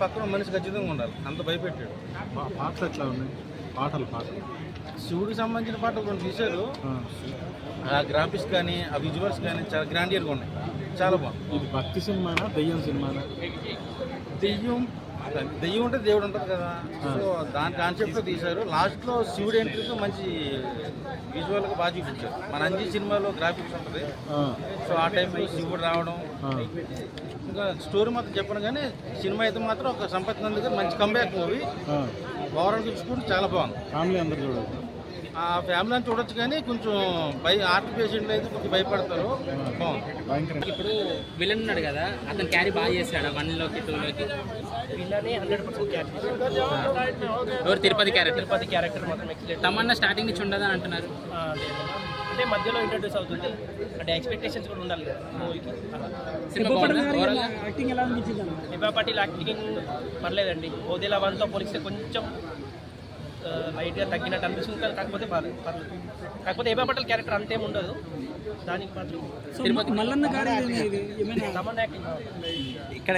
పక్కన మనిషి ఖచ్చితంగా ఉండాలి, అంత భయపెట్టాడు. పాటలు ఎట్లా ఉన్నాయి? పాటలు శివుడికి సంబంధించిన పాటలు కొన్ని తీశారు. ఆ గ్రాఫిక్స్ కానీ ఆ విజువల్స్ కానీ చాలా గ్రాండియర్గా ఉన్నాయి, చాలా బాగుంది. ఇది భక్తి సినిమానా దెయ్యం సినిమానా? దెయ్యం ఉంటే దేవుడు ఉంటుంది కదా, సో దాని కాన్సెప్ట్తో తీశారు. లాస్ట్లో శివుడు ఎంట్రీతో మంచి విజువల్గా బాగా చూపించారు. మన అంజీ సినిమాలో గ్రాఫిక్స్ ఉంటుంది, సో ఆ టైంలో శివుడు రావడం. ఇంకా స్టోరీ మాత్రం చెప్పను కానీ సినిమా అయితే మాత్రం ఒక సంపత్ నంది గారు మంచి కంబ్యాక్ మూవీ. ఓవరాల్ చూసుకుంటే చాలా బాగుంది. ఫ్యామిలీ అందరూ చూడవచ్చు. ఆ ఫ్యామిలీ అని చూడొచ్చు కానీ కొంచెం ఆర్ట్ పేషెంట్లు అయితే కొంచెం భయపడతారు. బాగుంది. ఇప్పుడు విలన్ ఉన్నాడు కదా, అతను క్యారీ బాగా చేశాడు 1లోకి 2లోకి. విలనే 100% క్యారెక్టర్. ఎవరు? తిరుపతి క్యారెక్టర్ మాత్రం ఎక్సలెంట్. తమన్నా స్టార్టింగ్ నుంచి ఉండదని అంటున్నారు. అంటే మధ్యలో ఇంట్రడ్యూస్ అవుతుంది, అంటే ఎక్స్పెక్టేషన్స్ కూడా ఉండాలి కదా మూవీకి. యాక్టింగ్ ఎలా అనిపించింది? దివ్యా పాటిల్ యాక్టింగ్ పర్లేదండి. ఓదేలా 1తో పోలిస్తే కొంచెం లైట్గా తగ్గినట్టు అనిపిస్తుంది, కాకపోతే పర్లేదు. కాకపోతే దివ్యా పాటిల్ క్యారెక్టర్ అంతేం ఉండదు, దానికి మాత్రం మల్లన్న గారి తమన్నా యాక్టింగ్ ఇక్కడ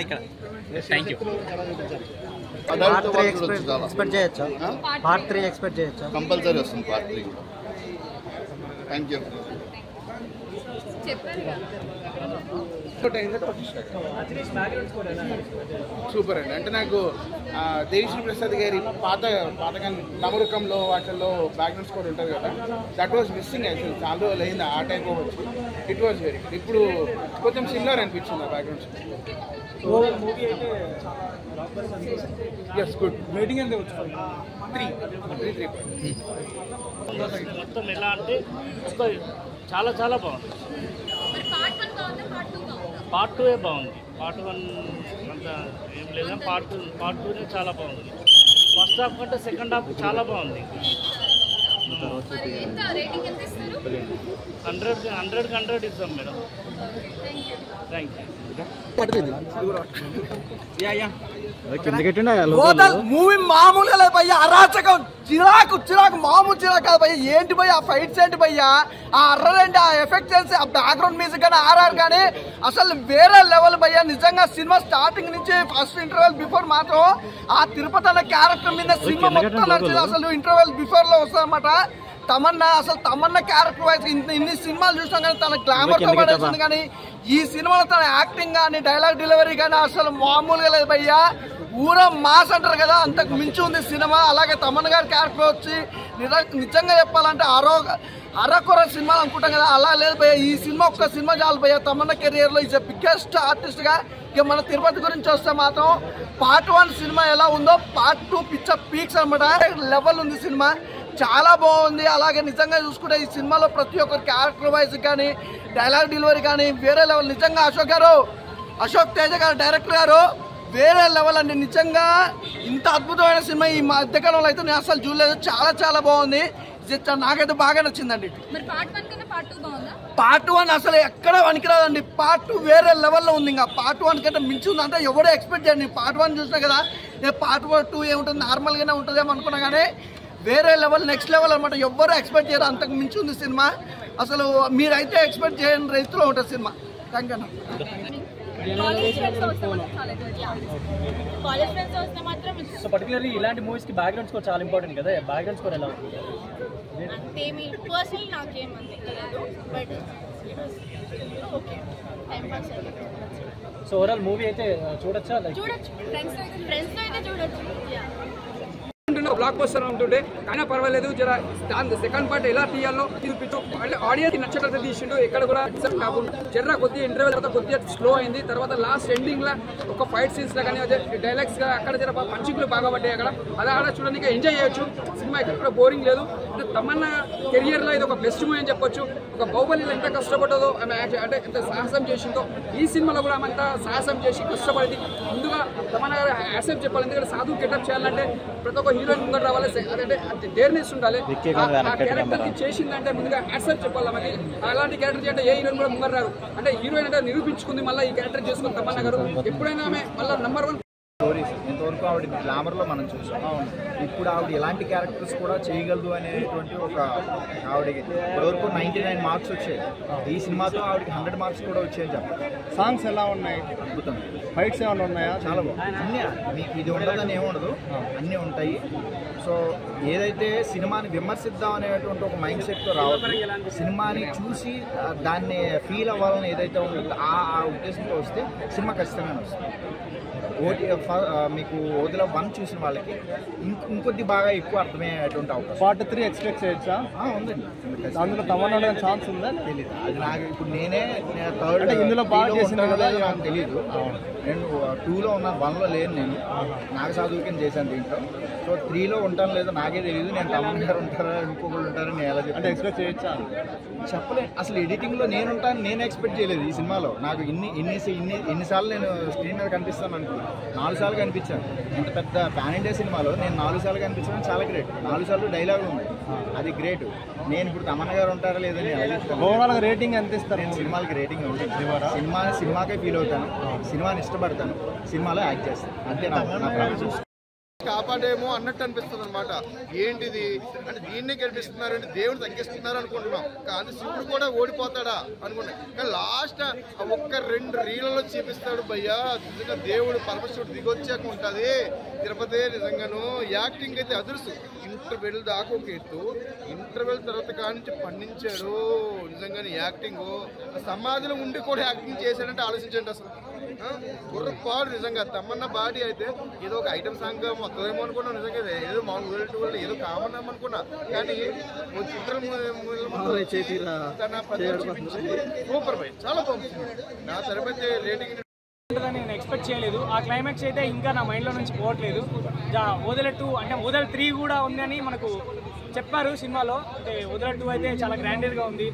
థ్యాంక్ యూ. ఎక్స్పెక్ట్ చేయొచ్చా? పార్ట్ 3 ఎక్స్పెక్ట్ చేయొచ్చా? కంపల్సరీ వస్తుంది పార్ట్ 3 కూడా. Thank you. సూపర్ అండి. అంటే నాకు దేవిశ్రీ ప్రసాద్ గారి పాతగా నమరుకంలో వాటిల్లో బ్యాక్గ్రౌండ్ స్కోర్ ఉంటుంది కదా, దట్ వాజ్ మిస్సింగ్. యాక్చువల్ చాలా రోజులు అయింది ఆ టైప్ వచ్చి. It was very good. ఇప్పుడు కొంచెం సిమిలర్ అనిపించింది ఆ బ్యాక్గ్రౌండ్ స్కోర్. మూవీ అయితే ఎస్ గుడ్. రేటింగ్ ఎంత వచ్చు? 3 మొత్తం ఎలా అంటే చాలా చాలా బాగుంది. పార్ట్ 2 బాగుంది. పార్ట్ 1 అంత ఏం లేదా, పార్ట్ 2 చాలా బాగుంది. ఫస్ట్ హాఫ్ కంటే సెకండ్ హాఫ్ చాలా బాగుంది. 100 ఇస్తాం మేడం. Thank you. మూవీ మామూలుగా లేదు భయ్యా, అరాచకం, చిరాకు మామూలు చిరాకు కాదు భయ్య. ఏంటి భయ్య ఆ ఫైట్స్, ఏంటి భయ్య ఆ అర్రలేంటి, ఆ ఎఫెక్ట్స్, ఆ బ్యాక్గ్రౌండ్ మ్యూజిక్ కానీ ఆర్ఆర్ కానీ అసలు వేరే లెవెల్ భయ్య. నిజంగా సినిమా స్టార్టింగ్ నుంచి ఫస్ట్ ఇంటర్వెల్ బిఫోర్ మాత్రం ఆ తిరుపతి అన్న క్యారెక్టర్ మీద సినిమా మొత్తం నడిచింది. అసలు ఇంటర్వెల్ బిఫోర్ లో వస్తుంది అనమాట. తమన్నా క్యారెక్టర్ వైజ్ ఇన్ని సినిమాలు చూసాం కానీ తన గ్లామర్ తో పడేసింది, కానీ ఈ సినిమాలో తన యాక్టింగ్ కానీ డైలాగ్ డెలివరీ కానీ అసలు మామూలుగా లేదు భయ్యా. ఊరా మాస్ అంటారు కదా, అంతకు మించి ఉంది సినిమా. అలాగే తమన్నా గారి క్యారెక్టర్ వచ్చి నిజంగా చెప్పాలంటే అరకొర సినిమాలు అనుకుంటాం కదా, అలా లేదు భయ్య. ఈ సినిమా ఒక్క సినిమా చాలు భయ్య. తమన్నా కెరియర్ లో ఈజ్ బిగ్గెస్ట్ ఆర్టిస్ట్ గా. ఇక మన తిరుపతి గురించి వస్తే మాత్రం పార్ట్ 1 సినిమా ఎలా ఉందో పార్ట్ 2 పిక్చర్ పీక్స్ అనమాట. లెవెల్ ఉంది సినిమా, చాలా బాగుంది. అలాగే నిజంగా చూసుకుంటే ఈ సినిమాలో ప్రతి ఒక్కరి క్యారెక్టర్ వైజ్ కానీ డైలాగ్ డెలివరీ కానీ వేరే లెవెల్. నిజంగా అశోక్ తేజ గారు డైరెక్టర్ గారు వేరే లెవెల్ అండి. నిజంగా ఇంత అద్భుతమైన సినిమా ఈ మధ్యకాలంలో అయితే నేను అసలు చూడలేదు. చాలా చాలా బాగుంది, నాకైతే బాగా నచ్చిందండి. పార్ట్ 1 అసలు ఎక్కడ వనికిరాదండి. పార్ట్ 2 వేరే లెవెల్లో ఉంది. ఇంకా పార్ట్ 1 కంటే మించి ఉంది అంటే ఎవడో ఎక్స్పెక్ట్ చేయండి. పార్ట్ 1 చూసినా కదా, పార్ట్ 2 ఏముంటుంది, నార్మల్గానే ఉంటుందేమో అనుకున్నా కానీ వేరే లెవెల్, నెక్స్ట్ లెవెల్ అనమాట. ఎవ్వరూ ఎక్స్పెక్ట్ చేయరు, అంతకు మించి ఉంది సినిమా. అసలు మీరైతే ఎక్స్పెక్ట్ చేయని రైతులో ఉంటుంది cinema. Thank you. So particularly ఇలాంటి మూవీస్ కి బ్యాక్గ్రౌండ్ స్కోర్ చాలా ఇంపార్టెంట్ కదా, బ్యాక్గ్రౌండ్ స్కోర్ ఎలా ఉంటుంది? అంటే మీ పర్సనల్ నాకేం అంతే తెలియదు, బట్ టైం పాస్ అయ్యింది. సో ఓవరాల్ మూవీ అయితే చూడొచ్చా? చూడొచ్చు, ఫ్రెండ్స్ అయితే చూడొచ్చు. బ్లాక్ బస్టర్ ఉంటుండే అయినా పర్వాలేదు. జర దాని సెకండ్ పార్ట్ ఎలా తీయాలో చూపించు, ఆడియన్స్ నచ్చట్లయితే తీసిండు. ఎక్కడ కూడా జర్ర కొద్దిగా ఇంటర్వెల్ తర్వాత కొద్దిగా స్లో అయింది. తర్వాత లాస్ట్ ఎండింగ్ లా ఒక ఫైట్ సీన్స్ లా కానీ డైలాగ్స్ గా అక్కడ జర పంచింగ్లు బాగా పడ్డాయి. అక్కడ అలా ఆడ చూడడానికి ఎంజాయ్ చేయొచ్చు. సినిమా ఎక్కడ కూడా బోరింగ్ లేదు. తమన్నా కెరియర్ లో ఇది ఒక బెస్ట్ మూవీ అని చెప్పొచ్చు. ఒక బాహుబలిలో ఎంత కష్టపడ్డదో ఆమె, అంటే ఎంత సాహసం చేసిందో ఈ సినిమాలో కూడా ఆమె అంత సాహసం చేసి కష్టపడింది. ముందుగా తమన్నా గారు యాక్సెప్ట్ చెప్పాలి, ఎందుకంటే సాధువు గెటప్ చేయాలంటే ప్రతి ఒక్క హీరోయిన్ ముందర రావాలి, అదంటే డేర్నెస్ ఉండాలి. ఆ క్యారెక్టర్ కి చేసిందంటే ముందుగా యాక్సెప్ట్ చెప్పాలి. మళ్ళీ అలాంటి క్యారెక్టర్ అంటే ఏ హీరోయిన్ కూడా ముందర రారు. అంటే హీరోయిన్ అంటే నిరూపించుకుంది, మళ్ళీ ఈ క్యారెక్టర్ చేసుకుని తమన్నా గారు ఎప్పుడైనా ఆమె మళ్ళీ #1 వరకు ఆవిడ గ్లామర్లో మనం చూసాం. ఇప్పుడు ఆవిడ ఎలాంటి క్యారెక్టర్స్ కూడా చేయగలదు అనేటువంటి ఒక ఆవిడకి ఇప్పటివరకు 99 మార్క్స్ వచ్చాయి. ఈ సినిమాతో ఆవిడకి 100 మార్క్స్ కూడా వచ్చాయని చెప్పాలి. సాంగ్స్ ఎలా ఉన్నాయి? అద్భుతం. ఫైట్స్ ఏమైనా ఉన్నాయా? చాలా బాగుంది. అన్నీ మీకు ఇది ఉండదని ఏముండదు, అన్నీ ఉంటాయి. సో ఏదైతే సినిమాని విమర్శిద్దాం అనేటువంటి ఒక మైండ్ సెట్తో రావద్దు, సినిమాని చూసి దాన్ని ఫీల్ అవ్వాలని ఏదైతే ఉంటుందో ఆ ఉద్దేశంతో వస్తే సినిమా ఖచ్చితంగా వస్తుంది. మీకు ఓదిలా 1 చూసిన వాళ్ళకి ఇంకొద్ది బాగా ఎక్కువ అర్థమయ్యేటువంటి అవకాశం. పార్ట్ 3 ఎక్స్పెక్ట్ చేయొచ్చా? ఉందండి. అందులో తమన్నా ఛాన్స్ ఉందా? తెలియదు. అది నాకు ఇప్పుడు నేనే థర్డ్ ఇందులో బాగా చేసిన కదా నాకు తెలియదు. నేను 2లో ఉన్నాను, 1లో లేను. నేను నాకు చదువుకొని చేశాను దీంట్లో. సో 3లో ఉంటాను లేదో నాకే తెలియదు. నేను తమన్నా గారు ఉంటారా ఇంకొకళ్ళు ఉంటారని నేను ఎలా చెప్పి ఎక్స్పెక్ట్ చేయొచ్చా? చెప్పలేదు. అసలు ఎడిటింగ్లో నేను ఉంటాను నేను ఎక్స్పెక్ట్ చేయలేదు. ఈ సినిమాలో నాకు ఎన్నిసార్లు నేను స్క్రీన్ మీద కనిపిస్తాను అనుకున్నాను. 4 సార్లు కనిపించాను. ఇంత పెద్ద పాన్ ఇండియా సినిమాలో నేను 4 సార్లు కనిపించడం చాలా గ్రేట్. 4 సార్లు డైలాగులు ఉన్నాయి, అది గ్రేట్. నేను ఇప్పుడు తమన్నా గారు ఉంటారా లేదని ఓవరాల్ రేటింగ్ ఎంత ఇస్తారు? నేను సినిమాలకి రేటింగ్ ఉంటుంది. సినిమాకే ఫీల్ అవుతాను, సినిమాని ఇష్టపడతాను, సినిమాలో యాక్ట్ చేస్తాను. అంతే నా ప్రాబ్లమ్. కాపాడేమో అన్నట్టు అనిపిస్తుంది అనమాట. ఏంటిది అంటే దీన్నే గెలిపిస్తున్నారంటే దేవుడు తగ్గిస్తున్నారు అనుకుంటున్నాం, కానీ శివుడు కూడా ఓడిపోతాడా అనుకున్నాం. కానీ లాస్ట్ ఒక్క 2 రీళ్లలో చూపిస్తాడు భయ్యా. నిజంగా దేవుడు పరమశివుడు దిగొచ్చాక ఉంటుంది తిరుపతి. నిజంగాను యాక్టింగ్ అయితే అదుర్సు. ఇంటర్వెల్ దాకా ఒక ఎత్తు, ఇంటర్వెల్ తర్వాత కానించి పండించాడు. నిజంగానే యాక్టింగ్ సమాధిలో ఉండి కూడా యాక్టింగ్ చేశాడంటే ఆలోచించండి. అసలు గుర్రపాడు నిజంగా. తమన్నా బాడీ అయితే ఏదో ఒక ఐటమ్ సాంగ్ మొత్తమేమో అనుకున్నా. నిజంగా ఏదో మామూలు ఏదో కామన్ అనుకున్నా, కానీ సూపర్ బై, చాలా బాగుంది. నా తరబతి రేటింగ్ నేను ఎక్స్పెక్ట్ చేయలేదు. ఆ క్లైమాక్స్ అయితే ఇంకా నా మైండ్లో నుంచి పోవట్లేదు. ఓదెల 2 అంటే ఓదెల 3 కూడా ఉందని మనకు చెప్పారు సినిమాలో. అంటే ఓదెల 2 అయితే చాలా గ్రాండెడ్గా ఉంది.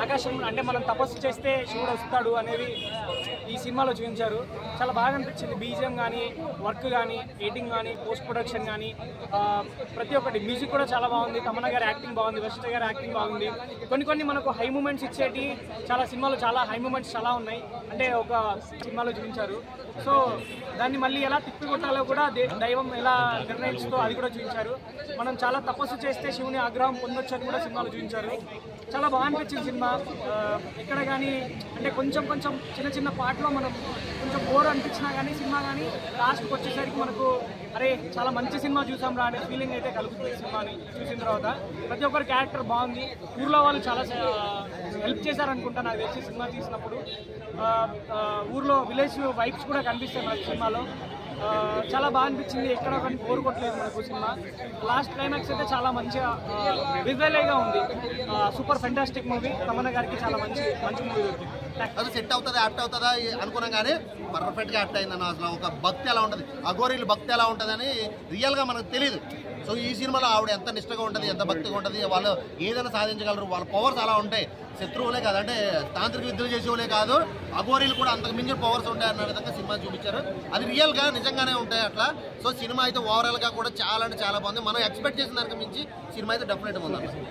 ఆకాశం అంటే మనం తపస్సు చేస్తే శివుడు వస్తాడు అనేది ఈ సినిమాలో చూపించారు. చాలా బాగా అనిపించింది. బీజిఎం కానీ, వర్క్ కానీ, ఎడిటింగ్ కానీ, పోస్ట్ ప్రొడక్షన్ కానీ, ప్రతి ఒక్కటి. మ్యూజిక్ కూడా చాలా బాగుంది. తమన్నా గారి యాక్టింగ్ బాగుంది, వశిష్ఠ గారి యాక్టింగ్ బాగుంది. కొన్ని మనకు హై మూమెంట్స్ ఇచ్చేటి చాలా సినిమాలో చాలా హై మూమెంట్స్ చాలా ఉన్నాయి. అంటే ఒక సినిమాలో చూపించారు. సో దాన్ని మళ్ళీ ఎలా తిప్పికొట్టాలో కూడా దైవం ఎలా నిర్ణయించుతో అది కూడా చూపించారు. మనం చాలా తపస్సు చేస్తే శివుని ఆగ్రహం పొందొచ్చని కూడా సినిమాలో చూపించారు. చాలా బాగా అనిపించింది సినిమా. ఎక్కడ కానీ అంటే కొంచెం చిన్న పాటలో మనం కొంచెం బోర్ అనిపించినా కానీ సినిమా కానీ లాస్ట్కి వచ్చేసరికి మనకు అరే చాలా మంచి సినిమా చూసాం రా అనే ఫీలింగ్ అయితే కలుగుతుంది సినిమాని చూసిన తర్వాత. ప్రతి ఒక్కరి క్యారెక్టర్ బాగుంది. ఊర్లో వాళ్ళు చాలా హెల్ప్ చేశారనుకుంటా నాకు తెలిసి సినిమా తీసినప్పుడు. ఊర్లో విలేజ్ వైబ్స్ కూడా కనిపిస్తాయి మనకి సినిమాలో. చాలా బాగా అనిపించింది. ఎక్కడ కానీ బోర్ కొట్టలేదు మనకు సినిమా. లాస్ట్ క్లైమాక్స్ అయితే చాలా మంచిగా విజువల్గా ఉంది. Super fantastic movie. తమన్నా గారికి చాలా మంచి మూవీ దొరికింది. అది సెట్ అవుతుందా యాప్ట్ అవుతుందా అనుకున్నాం, కానీ పర్ఫెక్ట్గా యాప్ట్ అయిందన్న. అసలు ఒక భక్తి ఎలా ఉంటుంది, అఘోరీలు భక్తి ఎలా ఉంటుందని రియల్గా మనకు తెలియదు. సో ఈ సినిమాలో ఆవిడ ఎంత నిష్టగా ఉంటుంది, ఎంత భక్తిగా ఉంటుంది, వాళ్ళు ఏదైనా సాధించగలరు. వాళ్ళ పవర్స్ అలా ఉంటాయి. శత్రువులే కాదు, అంటే తాంత్రిక విద్యలు చేసేవాళ్ళే కాదు, అఘోరీలు కూడా అంతకు మించిన పవర్స్ ఉంటాయి అన్న విధంగా సినిమా చూపించారు. అది రియల్గా నిజంగానే ఉంటాయి అట్లా. సో సినిమా అయితే ఓవరాల్గా కూడా చాలా అంటే చాలా బాగుంది. మనం ఎక్స్పెక్ట్ చేసిన దానికి మించి సినిమా అయితే డెఫినెట్గా ఉంది.